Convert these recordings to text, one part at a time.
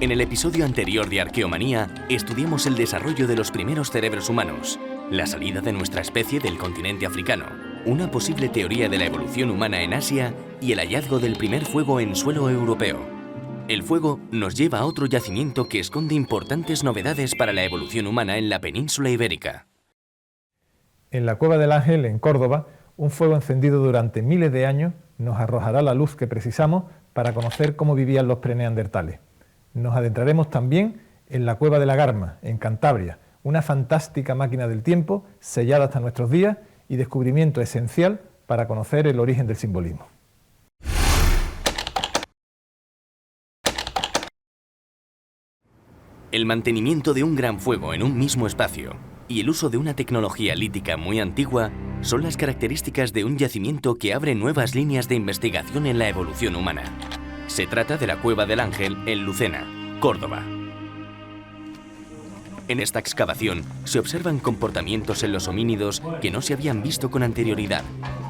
En el episodio anterior de Arqueomanía, estudiamos el desarrollo de los primeros cerebros humanos, la salida de nuestra especie del continente africano, una posible teoría de la evolución humana en Asia y el hallazgo del primer fuego en suelo europeo. El fuego nos lleva a otro yacimiento que esconde importantes novedades para la evolución humana en la península ibérica. En la Cueva del Ángel, en Córdoba, un fuego encendido durante miles de años nos arrojará la luz que precisamos para conocer cómo vivían los preneandertales. Nos adentraremos también en la Cueva de la Garma, en Cantabria, una fantástica máquina del tiempo sellada hasta nuestros días y descubrimiento esencial para conocer el origen del simbolismo. El mantenimiento de un gran fuego en un mismo espacio y el uso de una tecnología lítica muy antigua son las características de un yacimiento que abre nuevas líneas de investigación en la evolución humana. Se trata de la Cueva del Ángel en Lucena, Córdoba. En esta excavación se observan comportamientos en los homínidos que no se habían visto con anterioridad.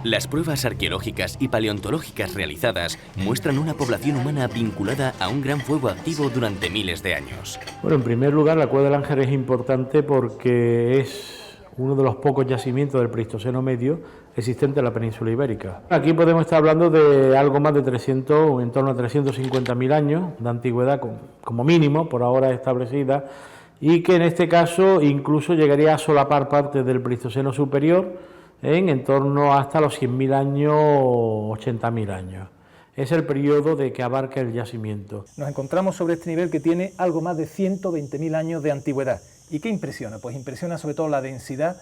Las pruebas arqueológicas y paleontológicas realizadas muestran una población humana vinculada a un gran fuego activo durante miles de años. Bueno, en primer lugar, la Cueva del Ángel es importante porque es uno de los pocos yacimientos del Pleistoceno medio existente en la península ibérica. Aquí podemos estar hablando de algo más de 300 o en torno a 350.000 años de antigüedad como mínimo, por ahora establecida, y que en este caso incluso llegaría a solapar parte del Pleistoceno superior en torno hasta los 100.000 años o 80.000 años. Es el periodo de que abarca el yacimiento. Nos encontramos sobre este nivel que tiene algo más de 120.000 años de antigüedad. ¿Y qué impresiona? Pues impresiona sobre todo la densidad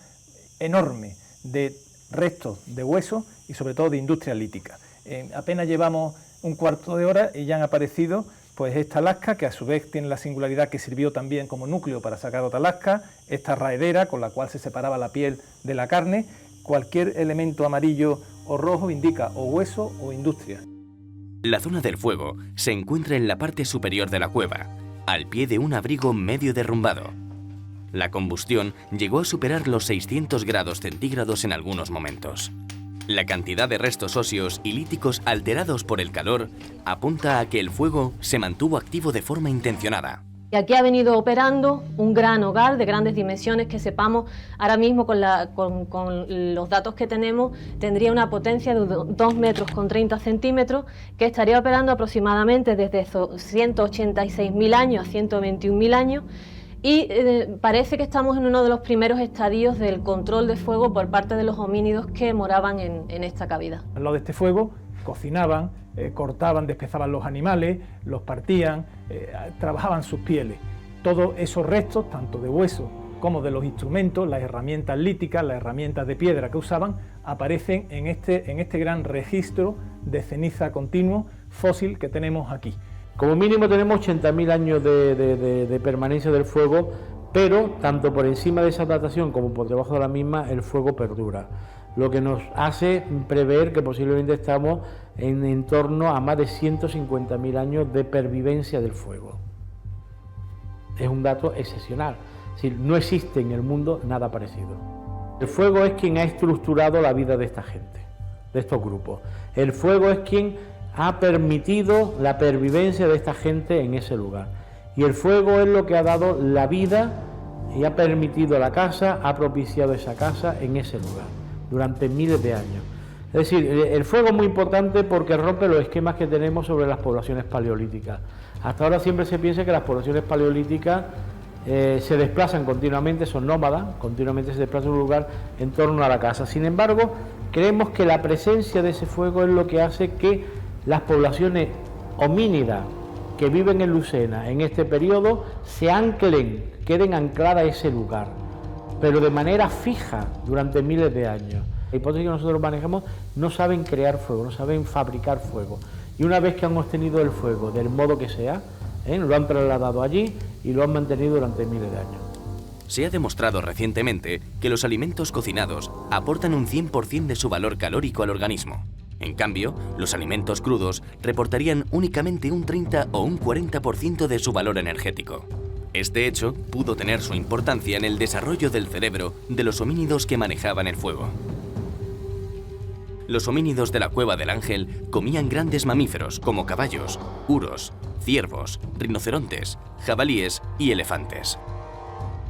enorme de restos de hueso y sobre todo de industria lítica. Apenas llevamos un cuarto de hora y ya han aparecido pues esta lasca, que a su vez tiene la singularidad que sirvió también como núcleo para sacar otra lasca, esta raedera con la cual se separaba la piel de la carne. Cualquier elemento amarillo o rojo indica o hueso o industria. La zona del fuego se encuentra en la parte superior de la cueva, al pie de un abrigo medio derrumbado. La combustión llegó a superar los 600 grados centígrados en algunos momentos. La cantidad de restos óseos y líticos alterados por el calor apunta a que el fuego se mantuvo activo de forma intencionada. Y aquí ha venido operando un gran hogar de grandes dimensiones que sepamos ahora mismo con los datos que tenemos tendría una potencia de 2 metros con 30 centímetros que estaría operando aproximadamente desde 186.000 años a 121.000 años y parece que estamos en uno de los primeros estadios del control de fuego por parte de los homínidos que moraban en esta cavidad. Al lado de este fuego cocinaban, cortaban, despezaban los animales, los partían, trabajaban sus pieles. Todos esos restos, tanto de hueso como de los instrumentos, las herramientas líticas, las herramientas de piedra que usaban, aparecen en este gran registro de ceniza continuo fósil que tenemos aquí. Como mínimo tenemos 80.000 años de permanencia del fuego, pero tanto por encima de esa datación como por debajo de la misma el fuego perdura, lo que nos hace prever que posiblemente estamos en torno a más de 150.000 años de pervivencia del fuego. Es un dato excepcional, es decir, no existe en el mundo nada parecido. El fuego es quien ha estructurado la vida de esta gente, de estos grupos. El fuego es quien ha permitido la pervivencia de esta gente en ese lugar. Y el fuego es lo que ha dado la vida y ha permitido la casa, ha propiciado esa casa en ese lugar durante miles de años. Es decir, el fuego es muy importante porque rompe los esquemas que tenemos sobre las poblaciones paleolíticas. Hasta ahora siempre se piensa que las poblaciones paleolíticas se desplazan continuamente, son nómadas, continuamente se desplazan de un lugar en torno a la casa. Sin embargo, creemos que la presencia de ese fuego es lo que hace que las poblaciones homínidas que viven en Lucena en este periodo se anclen, queden ancladas a ese lugar, pero de manera fija durante miles de años. La hipótesis que nosotros manejamos, no saben crear fuego, no saben fabricar fuego. Y una vez que han obtenido el fuego, del modo que sea, lo han trasladado allí y lo han mantenido durante miles de años. Se ha demostrado recientemente que los alimentos cocinados aportan un 100% de su valor calórico al organismo. En cambio, los alimentos crudos reportarían únicamente un 30 o un 40% de su valor energético. Este hecho pudo tener su importancia en el desarrollo del cerebro de los homínidos que manejaban el fuego. Los homínidos de la Cueva del Ángel comían grandes mamíferos como caballos, uros, ciervos, rinocerontes, jabalíes y elefantes.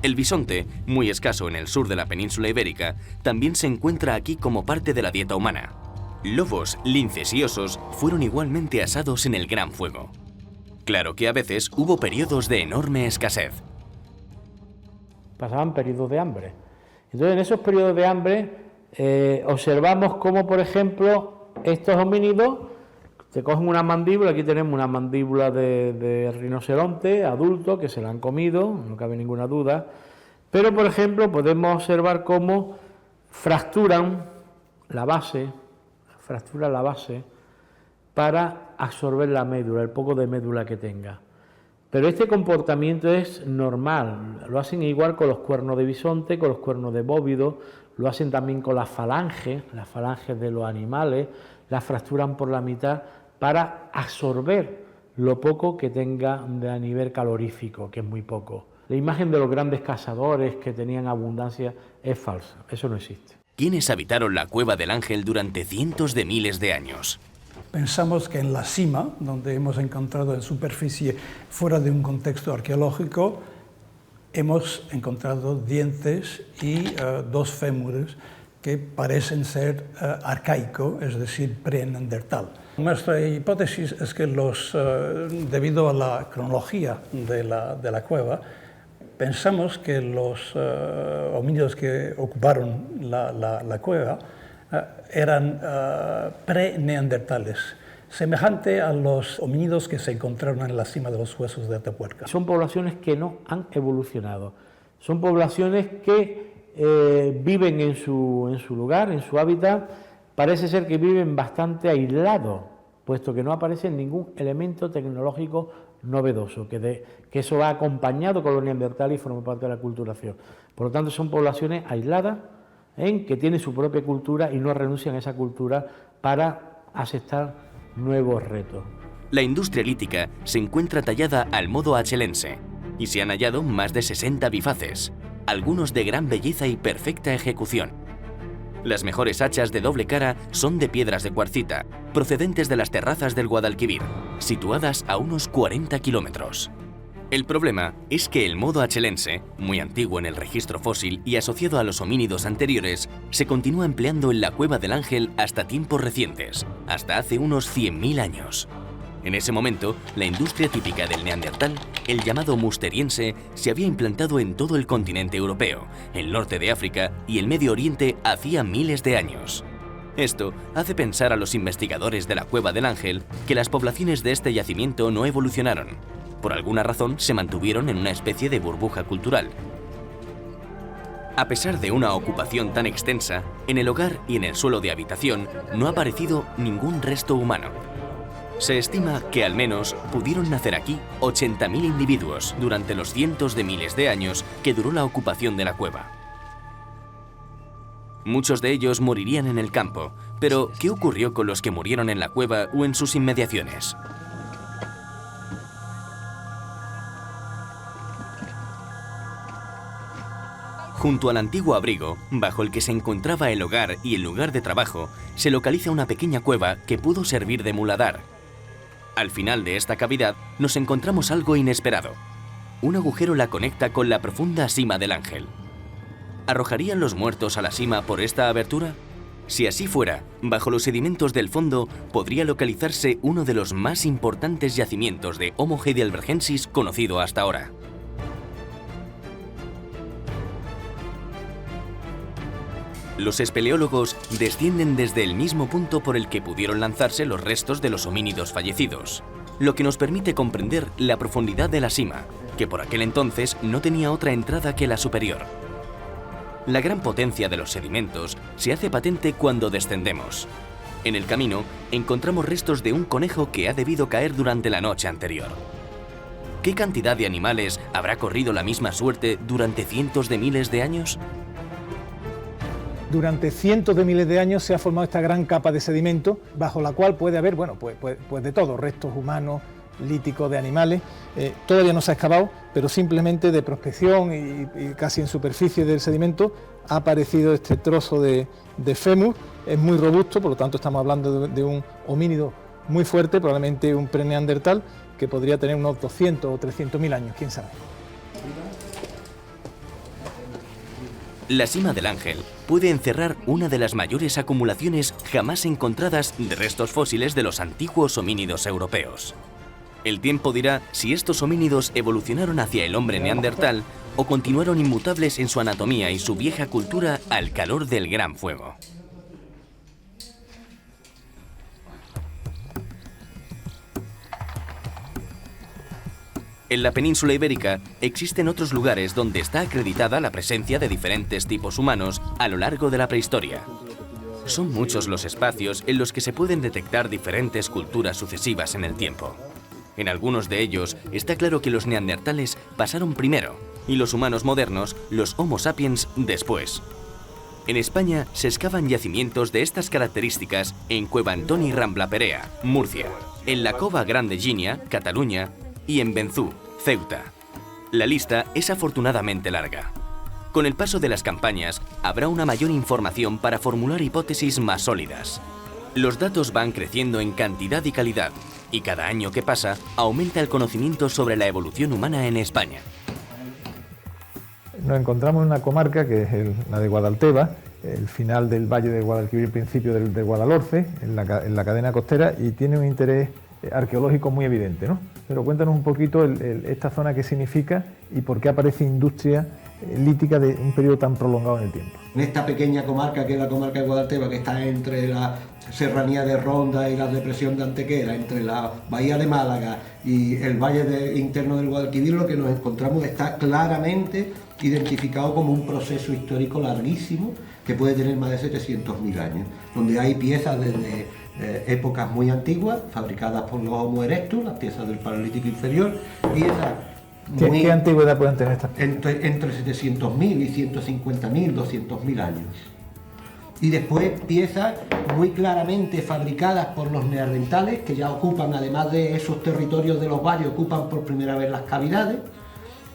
El bisonte, muy escaso en el sur de la península ibérica, también se encuentra aquí como parte de la dieta humana. Lobos, linces y osos fueron igualmente asados en el gran fuego. Claro que a veces hubo periodos de enorme escasez. Pasaban periodos de hambre. Entonces, en esos periodos de hambre observamos cómo, por ejemplo, estos homínidos se cogen una mandíbula. Aquí tenemos una mandíbula de rinoceronte adulto que se la han comido, no cabe ninguna duda. Pero, por ejemplo, podemos observar cómo fracturan la base para absorber la médula, el poco de médula que tenga. Pero este comportamiento es normal, lo hacen igual con los cuernos de bisonte, con los cuernos de bóvido, lo hacen también con las falanges de los animales, las fracturan por la mitad para absorber lo poco que tenga a nivel calorífico, que es muy poco. La imagen de los grandes cazadores que tenían abundancia es falsa, eso no existe. ¿Quiénes habitaron la Cueva del Ángel durante cientos de miles de años? Pensamos que en la cima, donde hemos encontrado en superficie, fuera de un contexto arqueológico, hemos encontrado dientes y dos fémures que parecen ser arcaico, es decir, pre-neandertal. Nuestra hipótesis es que debido a la cronología de la cueva, pensamos que los homínidos que ocuparon la cueva eran pre-neandertales, semejante a los homínidos que se encontraron en la cima de los huesos de Atapuerca. Son poblaciones que no han evolucionado, son poblaciones que viven en su lugar, en su hábitat. Parece ser que viven bastante aislados, puesto que no aparece ningún elemento tecnológico novedoso, que eso va acompañado con los neandertales y forma parte de la culturación. Por lo tanto, son poblaciones aisladas, que tienen su propia cultura y no renuncian a esa cultura para aceptar nuevos retos. La industria lítica se encuentra tallada al modo achelense y se han hallado más de 60 bifaces, algunos de gran belleza y perfecta ejecución. Las mejores hachas de doble cara son de piedras de cuarcita, procedentes de las terrazas del Guadalquivir, situadas a unos 40 kilómetros. El problema es que el modo achelense, muy antiguo en el registro fósil y asociado a los homínidos anteriores, se continúa empleando en la Cueva del Ángel hasta tiempos recientes, hasta hace unos 100.000 años. En ese momento, la industria típica del neandertal, el llamado musteriense, se había implantado en todo el continente europeo, el norte de África y el Medio Oriente hacía miles de años. Esto hace pensar a los investigadores de la Cueva del Ángel que las poblaciones de este yacimiento no evolucionaron. Por alguna razón se mantuvieron en una especie de burbuja cultural. A pesar de una ocupación tan extensa, en el hogar y en el suelo de habitación no ha aparecido ningún resto humano. Se estima que al menos pudieron nacer aquí 80.000 individuos durante los cientos de miles de años que duró la ocupación de la cueva. Muchos de ellos morirían en el campo, pero ¿qué ocurrió con los que murieron en la cueva o en sus inmediaciones? Junto al antiguo abrigo, bajo el que se encontraba el hogar y el lugar de trabajo, se localiza una pequeña cueva que pudo servir de muladar. Al final de esta cavidad nos encontramos algo inesperado. Un agujero la conecta con la profunda cima del Ángel. ¿Arrojarían los muertos a la cima por esta abertura? Si así fuera, bajo los sedimentos del fondo podría localizarse uno de los más importantes yacimientos de Homo heidelbergensis conocido hasta ahora. Los espeleólogos descienden desde el mismo punto por el que pudieron lanzarse los restos de los homínidos fallecidos, lo que nos permite comprender la profundidad de la cima, que por aquel entonces no tenía otra entrada que la superior. La gran potencia de los sedimentos se hace patente cuando descendemos. En el camino encontramos restos de un conejo que ha debido caer durante la noche anterior. ¿Qué cantidad de animales habrá corrido la misma suerte durante cientos de miles de años? Durante cientos de miles de años se ha formado esta gran capa de sedimento, bajo la cual puede haber, pues de todo, restos humanos, líticos de animales. Todavía no se ha excavado, pero simplemente de prospección y casi en superficie del sedimento ha aparecido este trozo de fémur. Es muy robusto, por lo tanto estamos hablando de un homínido muy fuerte, probablemente un preneandertal, que podría tener unos 200 o 300.000 años, quién sabe. La Sima del Ángel puede encerrar una de las mayores acumulaciones jamás encontradas de restos fósiles de los antiguos homínidos europeos. El tiempo dirá si estos homínidos evolucionaron hacia el hombre neandertal o continuaron inmutables en su anatomía y su vieja cultura al calor del gran fuego. En la península ibérica existen otros lugares donde está acreditada la presencia de diferentes tipos humanos a lo largo de la prehistoria. Son muchos los espacios en los que se pueden detectar diferentes culturas sucesivas en el tiempo. En algunos de ellos está claro que los neandertales pasaron primero y los humanos modernos, los Homo sapiens, después. En España se excavan yacimientos de estas características en Cueva Antoni Rambla Perea, Murcia, en la Cova Grande Ginia, Cataluña, y en Benzú, Ceuta. La lista es afortunadamente larga. Con el paso de las campañas, habrá una mayor información para formular hipótesis más sólidas. Los datos van creciendo en cantidad y calidad, y cada año que pasa, aumenta el conocimiento sobre la evolución humana en España. Nos encontramos en una comarca que es la de Guadalteba, el final del Valle de Guadalquivir, el principio de Guadalhorce, en la cadena costera, y tiene un interés arqueológico muy evidente, ¿no? Pero cuéntanos un poquito esta zona, qué significa y por qué aparece industria lítica de un periodo tan prolongado en el tiempo. En esta pequeña comarca, que es la comarca de Guadalteba, que está entre la serranía de Ronda y la depresión de Antequera, entre la bahía de Málaga y el valle interno del Guadalquivir, lo que nos encontramos está claramente identificado como un proceso histórico larguísimo que puede tener más de 700.000 años, donde hay piezas desde épocas muy antiguas, fabricadas por los Homo erectus, las piezas del Paleolítico inferior, piezas ¿Qué antigüedad pueden tener estas piezas? Entre 700.000 y 150.000, 200.000 años. Y después piezas muy claramente fabricadas por los neandertales, que ya ocupan, además de esos territorios de los valles, ocupan por primera vez las cavidades,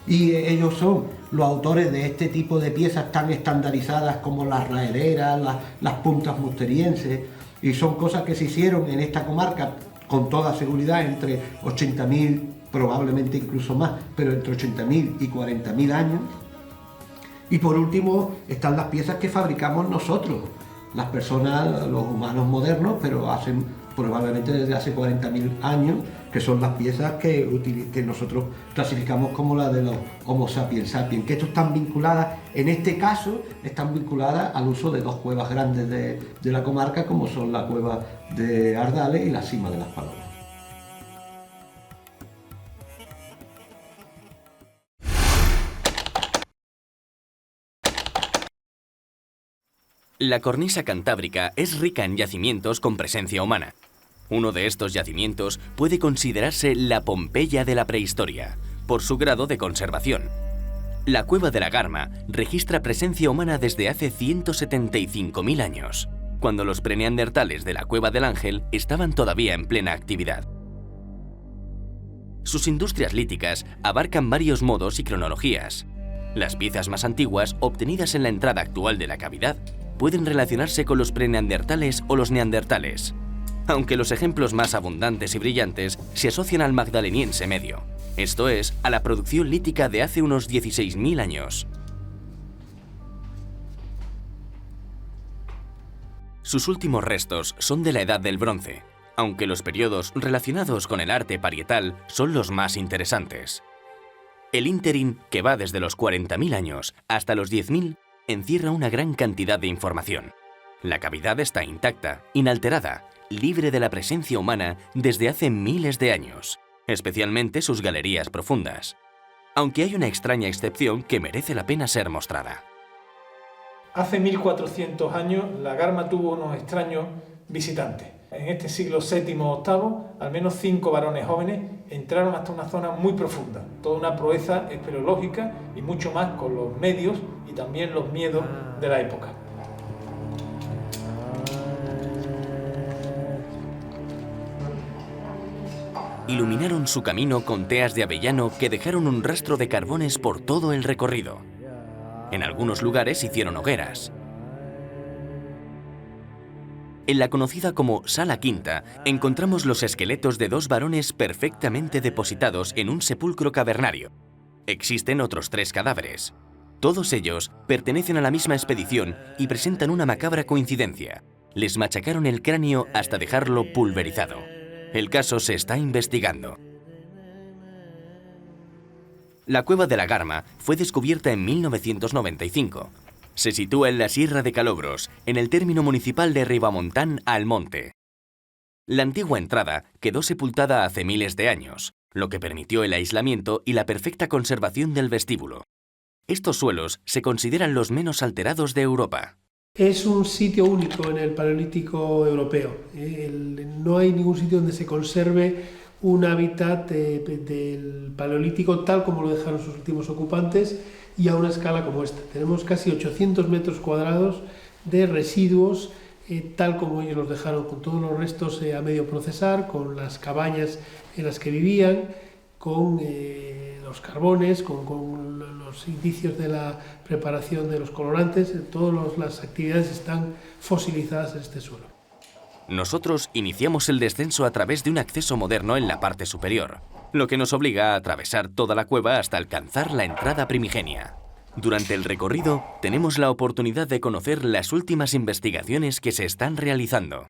y ellos son los autores de este tipo de piezas tan estandarizadas como las raederas, las puntas musterienses, y son cosas que se hicieron en esta comarca con toda seguridad entre 80.000, probablemente incluso más, pero entre 80.000 y 40.000 años. Y por último están las piezas que fabricamos nosotros, las personas, los humanos modernos, pero hacen probablemente desde hace 40.000 años, que son las piezas que nosotros clasificamos como las de los Homo sapiens sapiens, que están vinculadas, en este caso, están vinculadas al uso de dos cuevas grandes de la comarca, como son la cueva de Ardales y la Sima de las Palomas. La cornisa cantábrica es rica en yacimientos con presencia humana. Uno de estos yacimientos puede considerarse la Pompeya de la prehistoria, por su grado de conservación. La Cueva de la Garma registra presencia humana desde hace 175.000 años, cuando los preneandertales de la Cueva del Ángel estaban todavía en plena actividad. Sus industrias líticas abarcan varios modos y cronologías. Las piezas más antiguas, obtenidas en la entrada actual de la cavidad, pueden relacionarse con los preneandertales o los neandertales, aunque los ejemplos más abundantes y brillantes se asocian al magdaleniense medio, esto es, a la producción lítica de hace unos 16.000 años. Sus últimos restos son de la Edad del Bronce, aunque los periodos relacionados con el arte parietal son los más interesantes. El ínterin, que va desde los 40.000 años hasta los 10.000, encierra una gran cantidad de información. La cavidad está intacta, inalterada, libre de la presencia humana desde hace miles de años, especialmente sus galerías profundas, aunque hay una extraña excepción que merece la pena ser mostrada. Hace 1400 años la Garma tuvo unos extraños visitantes. En este siglo VII o VIII, al menos 5 varones jóvenes entraron hasta una zona muy profunda, toda una proeza espeleológica y mucho más con los medios y también los miedos de la época. iluminaron su camino con teas de avellano que dejaron un rastro de carbones por todo el recorrido. En algunos lugares hicieron hogueras. En la conocida como Sala Quinta, encontramos los esqueletos de 2 varones perfectamente depositados en un sepulcro cavernario. Existen otros 3 cadáveres. Todos ellos pertenecen a la misma expedición y presentan una macabra coincidencia. Les machacaron el cráneo hasta dejarlo pulverizado. El caso se está investigando. La cueva de la Garma fue descubierta en 1995. Se sitúa en la Sierra de Calobros, en el término municipal de Ribamontán al Monte. La antigua entrada quedó sepultada hace miles de años, lo que permitió el aislamiento y la perfecta conservación del vestíbulo. Estos suelos se consideran los menos alterados de Europa. Es un sitio único en el Paleolítico europeo. No hay ningún sitio donde se conserve un hábitat del Paleolítico tal como lo dejaron sus últimos ocupantes y a una escala como esta. Tenemos casi 800 metros cuadrados de residuos tal como ellos los dejaron, con todos los restos a medio procesar, con las cabañas en las que vivían, con los carbones, con los indicios de la preparación de los colorantes. Todas las actividades están fosilizadas en este suelo. Nosotros iniciamos el descenso a través de un acceso moderno en la parte superior, lo que nos obliga a atravesar toda la cueva hasta alcanzar la entrada primigenia. Durante el recorrido tenemos la oportunidad de conocer las últimas investigaciones que se están realizando.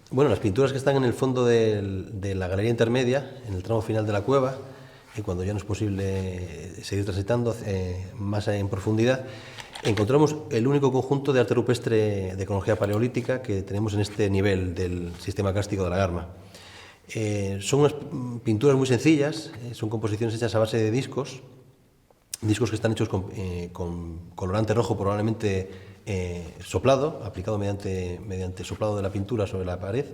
Bueno, las pinturas que están en el fondo de la galería intermedia, en el tramo final de la cueva, cuando ya no es posible seguir transitando más en profundidad, encontramos el único conjunto de arte rupestre de cronología paleolítica que tenemos en este nivel del sistema kárstico de la Garma. Son unas pinturas muy sencillas, son composiciones hechas a base de discos que están hechos con colorante rojo, probablemente soplado, aplicado mediante soplado de la pintura sobre la pared.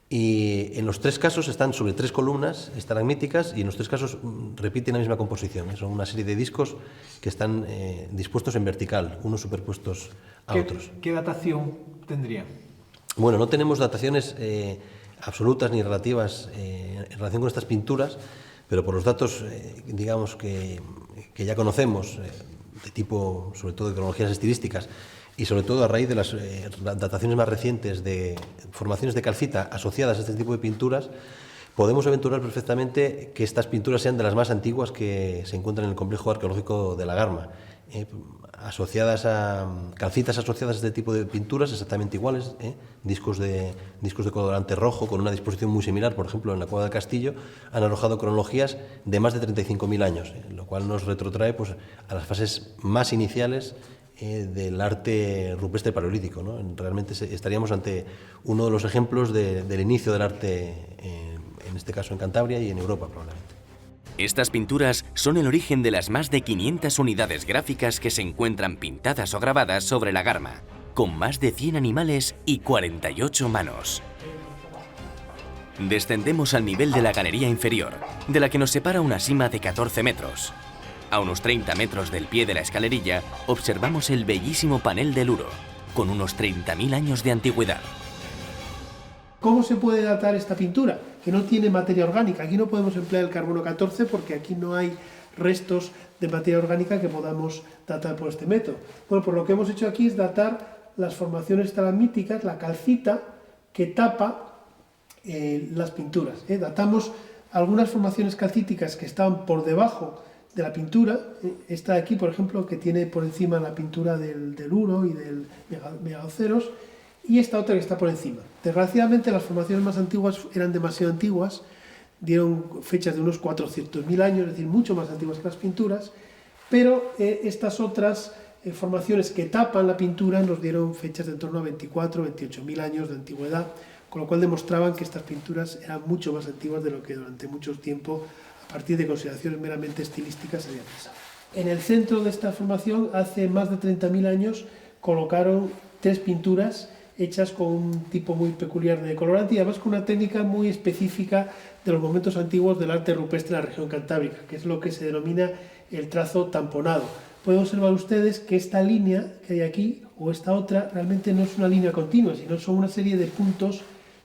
Y en los 3 casos están sobre 3 columnas estalagmíticas y en los 3 casos repiten la misma composición. Son una serie de discos que están dispuestos en vertical, unos superpuestos a otros. ¿Qué datación tendría? Bueno, no tenemos dataciones absolutas ni relativas en relación con estas pinturas, pero por los datos, digamos, que ya conocemos, de tipo, sobre todo, de cronologías estilísticas, y sobre todo a raíz de las dataciones más recientes de formaciones de calcita asociadas a este tipo de pinturas, podemos aventurar perfectamente que estas pinturas sean de las más antiguas que se encuentran en el complejo arqueológico de la Garma. Calcitas asociadas a este tipo de pinturas exactamente iguales, discos de colorante rojo con una disposición muy similar, por ejemplo en la Cueva del Castillo, han arrojado cronologías de más de 35.000 años, lo cual nos retrotrae pues, a las fases más iniciales del arte rupestre paleolítico, ¿no? Realmente estaríamos ante uno de los ejemplos del inicio del arte, en este caso en Cantabria y en Europa probablemente. Estas pinturas son el origen de las más de 500 unidades gráficas que se encuentran pintadas o grabadas sobre la Garma, con más de 100 animales y 48 manos. Descendemos al nivel de la galería inferior, de la que nos separa una sima de 14 metros. A unos 30 metros del pie de la escalerilla observamos el bellísimo panel del Uro, con unos 30.000 años de antigüedad. ¿Cómo se puede datar esta pintura? Que no tiene materia orgánica. Aquí no podemos emplear el carbono 14 porque aquí no hay restos de materia orgánica que podamos datar por este método. Bueno, pues lo que hemos hecho aquí es datar las formaciones estalagmíticas, la calcita que tapa las pinturas. Datamos algunas formaciones calcíticas que estaban por debajo de la pintura. Esta de aquí, por ejemplo, que tiene por encima la pintura del Uro y del Megaoceros, y esta otra que está por encima. Desgraciadamente las formaciones más antiguas eran demasiado antiguas, dieron fechas de unos 400.000 años, es decir, mucho más antiguas que las pinturas, pero estas otras formaciones que tapan la pintura nos dieron fechas de en torno a 24.000 a 28.000 años de antigüedad, con lo cual demostraban que estas pinturas eran mucho más antiguas de lo que durante mucho tiempo, a partir de consideraciones meramente estilísticas, se había pensado. En el centro de esta formación, hace más de 30.000 años, colocaron 3 pinturas hechas con un tipo muy peculiar de colorante y además con una técnica muy específica de los momentos antiguos del arte rupestre en la región cantábrica, que es lo que se denomina el trazo tamponado. Pueden observar ustedes que esta línea que hay aquí, o esta otra, realmente no es una línea continua, sino son una serie de puntos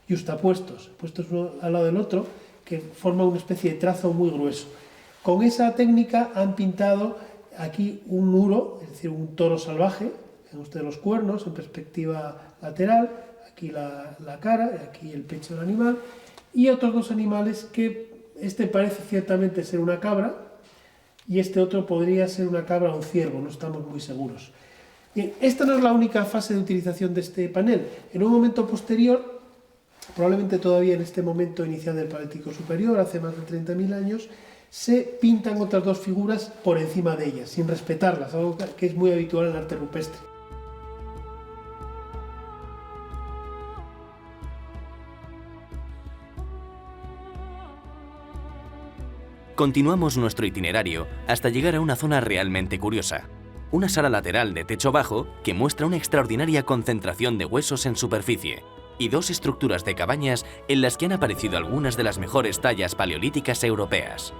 y yuxtapuestos, puestos uno al lado del otro, que forma una especie de trazo muy grueso. Con esa técnica han pintado aquí un muro, es decir, un toro salvaje, ven ustedes los cuernos en perspectiva lateral, aquí la cara, aquí el pecho del animal, y otros dos animales que este parece ciertamente ser una cabra y este otro podría ser una cabra o un ciervo, no estamos muy seguros. Bien, esta no es la única fase de utilización de este panel. En un momento posterior, probablemente todavía en este momento inicial del Paleolítico Superior, hace más de 30.000 años, se pintan otras dos figuras por encima de ellas, sin respetarlas, algo que es muy habitual en el arte rupestre. Continuamos nuestro itinerario hasta llegar a una zona realmente curiosa. Una sala lateral de techo bajo que muestra una extraordinaria concentración de huesos en superficie y dos estructuras de cabañas en las que han aparecido algunas de las mejores tallas paleolíticas europeas.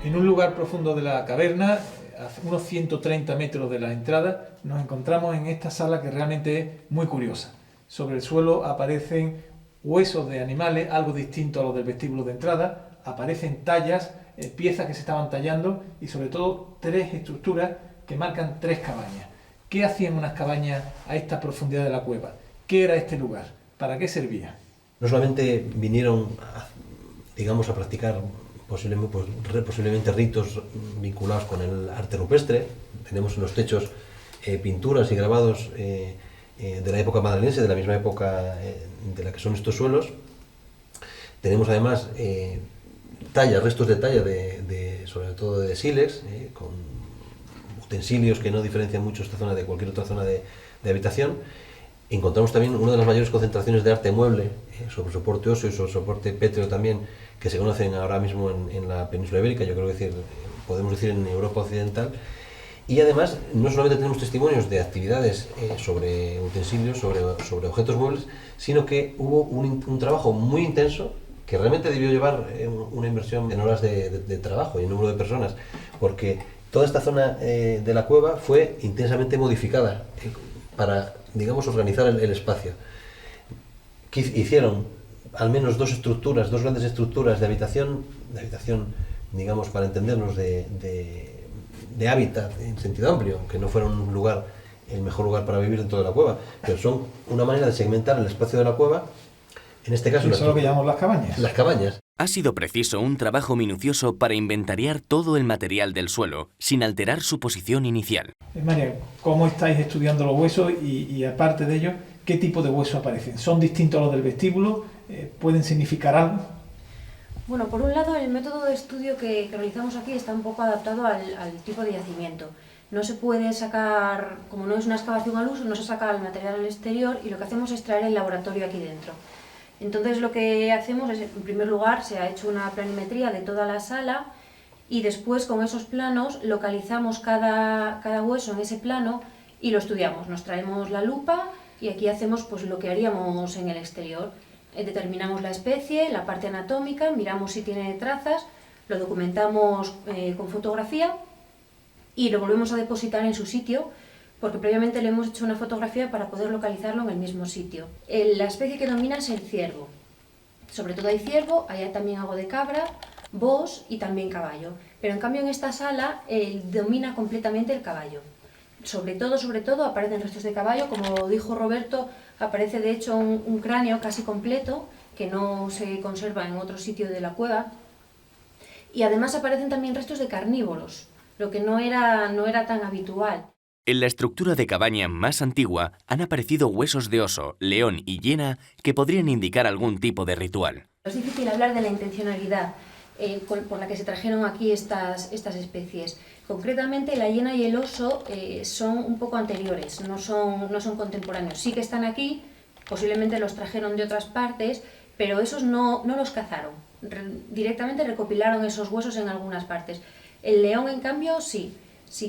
En un lugar profundo de la caverna, a unos 130 metros de la entrada, nos encontramos en esta sala que realmente es muy curiosa. Sobre el suelo aparecen huesos de animales, algo distinto a los del vestíbulo de entrada, aparecen tallas, piezas que se estaban tallando y sobre todo tres estructuras que marcan tres cabañas. ¿Qué hacían unas cabañas a esta profundidad de la cueva? ¿Qué era este lugar? ¿Para qué servía? No solamente vinieron, digamos, a practicar posiblemente ritos vinculados con el arte rupestre. Tenemos en los techos pinturas y grabados de la época madrilense, de la misma época de la que son estos suelos. Tenemos además restos de talla, sobre todo de sílex, con utensilios que no diferencian mucho esta zona de cualquier otra zona de habitación. Encontramos también una de las mayores concentraciones de arte mueble sobre soporte óseo y sobre soporte pétreo también, que se conocen ahora mismo en la península ibérica, yo creo que podemos decir en Europa occidental. Y además, no solamente tenemos testimonios de actividades sobre utensilios, sobre objetos muebles, sino que hubo un trabajo muy intenso que realmente debió llevar una inversión en horas de trabajo y en número de personas, porque toda esta zona de la cueva fue intensamente modificada para, digamos, organizar el espacio. Hicieron al menos dos grandes estructuras de habitación, digamos, para entendernos, de hábitat en sentido amplio, que no fuera el mejor lugar para vivir dentro de la cueva, pero son una manera de segmentar el espacio de la cueva. En este caso, eso es lo que llamamos las cabañas. Las cabañas. Ha sido preciso un trabajo minucioso para inventariar todo el material del suelo, sin alterar su posición inicial. María, ¿cómo estáis estudiando los huesos y aparte de ello, qué tipo de huesos aparecen? ¿Son distintos a los del vestíbulo? ¿Pueden significar algo? Bueno, por un lado, el método de estudio que realizamos aquí está un poco adaptado al tipo de yacimiento. No se puede sacar, como no es una excavación al uso, no se saca el material al exterior y lo que hacemos es traer el laboratorio aquí dentro. Entonces lo que hacemos es, en primer lugar, se ha hecho una planimetría de toda la sala y después con esos planos localizamos cada hueso en ese plano y lo estudiamos. Nos traemos la lupa y aquí hacemos pues lo que haríamos en el exterior. Determinamos la especie, la parte anatómica, miramos si tiene trazas, lo documentamos con fotografía y lo volvemos a depositar en su sitio, porque previamente le hemos hecho una fotografía para poder localizarlo en el mismo sitio. La especie que domina es el ciervo. Sobre todo hay ciervo, hay también algo de cabra, bos y también caballo. Pero en cambio en esta sala domina completamente el caballo. Sobre todo aparecen restos de caballo, como dijo Roberto, aparece de hecho un cráneo casi completo que no se conserva en otro sitio de la cueva. Y además aparecen también restos de carnívoros, lo que no era tan habitual. En la estructura de cabaña más antigua han aparecido huesos de oso, león y hiena que podrían indicar algún tipo de ritual. Es difícil hablar de la intencionalidad por la que se trajeron aquí estas especies. Concretamente la hiena y el oso son un poco anteriores, no son contemporáneos. Sí que están aquí, posiblemente los trajeron de otras partes, pero esos no los cazaron. Directamente recopilaron esos huesos en algunas partes. El león, en cambio, sí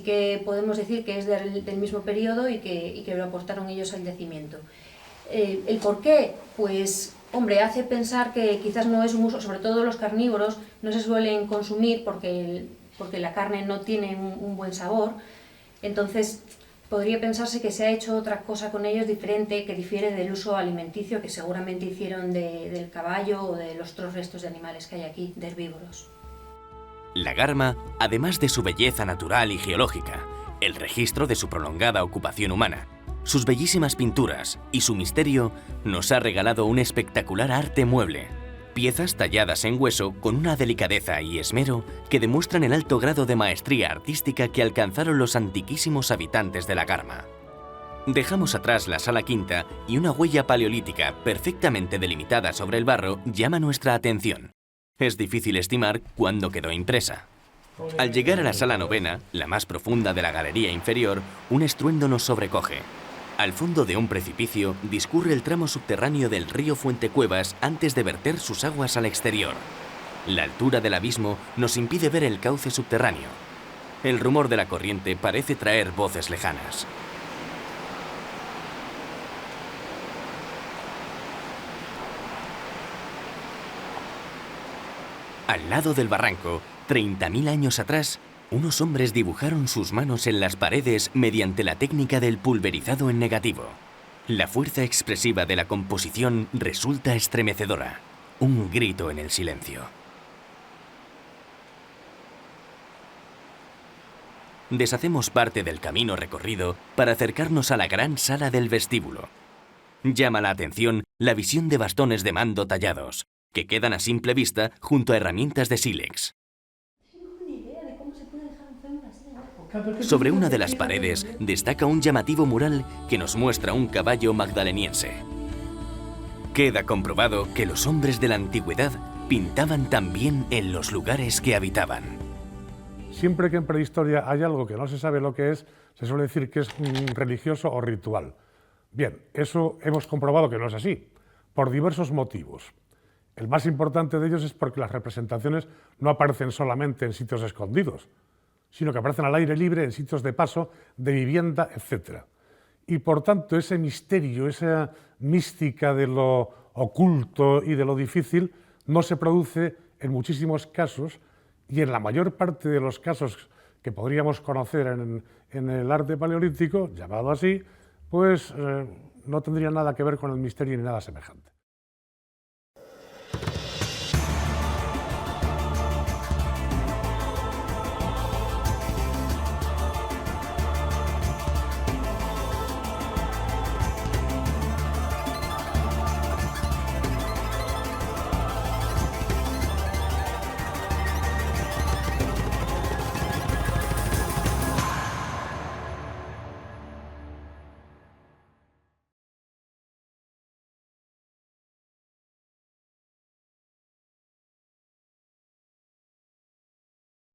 que podemos decir que es del mismo periodo y que lo aportaron ellos al yacimiento. ¿El por qué? Pues, hombre, hace pensar que quizás no es un uso, sobre todo los carnívoros, no se suelen consumir porque la carne no tiene un buen sabor. Entonces, podría pensarse que se ha hecho otra cosa con ellos diferente, que difiere del uso alimenticio que seguramente hicieron del caballo o de los otros restos de animales que hay aquí, de herbívoros. La garma, además de su belleza natural y geológica, el registro de su prolongada ocupación humana, sus bellísimas pinturas y su misterio, nos ha regalado un espectacular arte mueble. Piezas talladas en hueso con una delicadeza y esmero que demuestran el alto grado de maestría artística que alcanzaron los antiquísimos habitantes de la Garma. Dejamos atrás la sala quinta y una huella paleolítica perfectamente delimitada sobre el barro llama nuestra atención. Es difícil estimar cuándo quedó impresa. Al llegar a la sala novena, la más profunda de la galería inferior, un estruendo nos sobrecoge. Al fondo de un precipicio discurre el tramo subterráneo del río Fuentecuevas antes de verter sus aguas al exterior. La altura del abismo nos impide ver el cauce subterráneo. El rumor de la corriente parece traer voces lejanas. Al lado del barranco, 30.000 años atrás, unos hombres dibujaron sus manos en las paredes mediante la técnica del pulverizado en negativo. La fuerza expresiva de la composición resulta estremecedora. Un grito en el silencio. Deshacemos parte del camino recorrido para acercarnos a la gran sala del vestíbulo. Llama la atención la visión de bastones de mando tallados, que quedan a simple vista junto a herramientas de sílex. Sobre una de las paredes destaca un llamativo mural que nos muestra un caballo magdaleniense. Queda comprobado que los hombres de la antigüedad pintaban también en los lugares que habitaban. Siempre que en prehistoria hay algo que no se sabe lo que es, se suele decir que es religioso o ritual. Bien, eso hemos comprobado que no es así, por diversos motivos. El más importante de ellos es porque las representaciones no aparecen solamente en sitios escondidos, sino que aparecen al aire libre, en sitios de paso, de vivienda, etc. Y por tanto ese misterio, esa mística de lo oculto y de lo difícil no se produce en muchísimos casos, y en la mayor parte de los casos que podríamos conocer en el arte paleolítico, llamado así, pues no tendría nada que ver con el misterio ni nada semejante.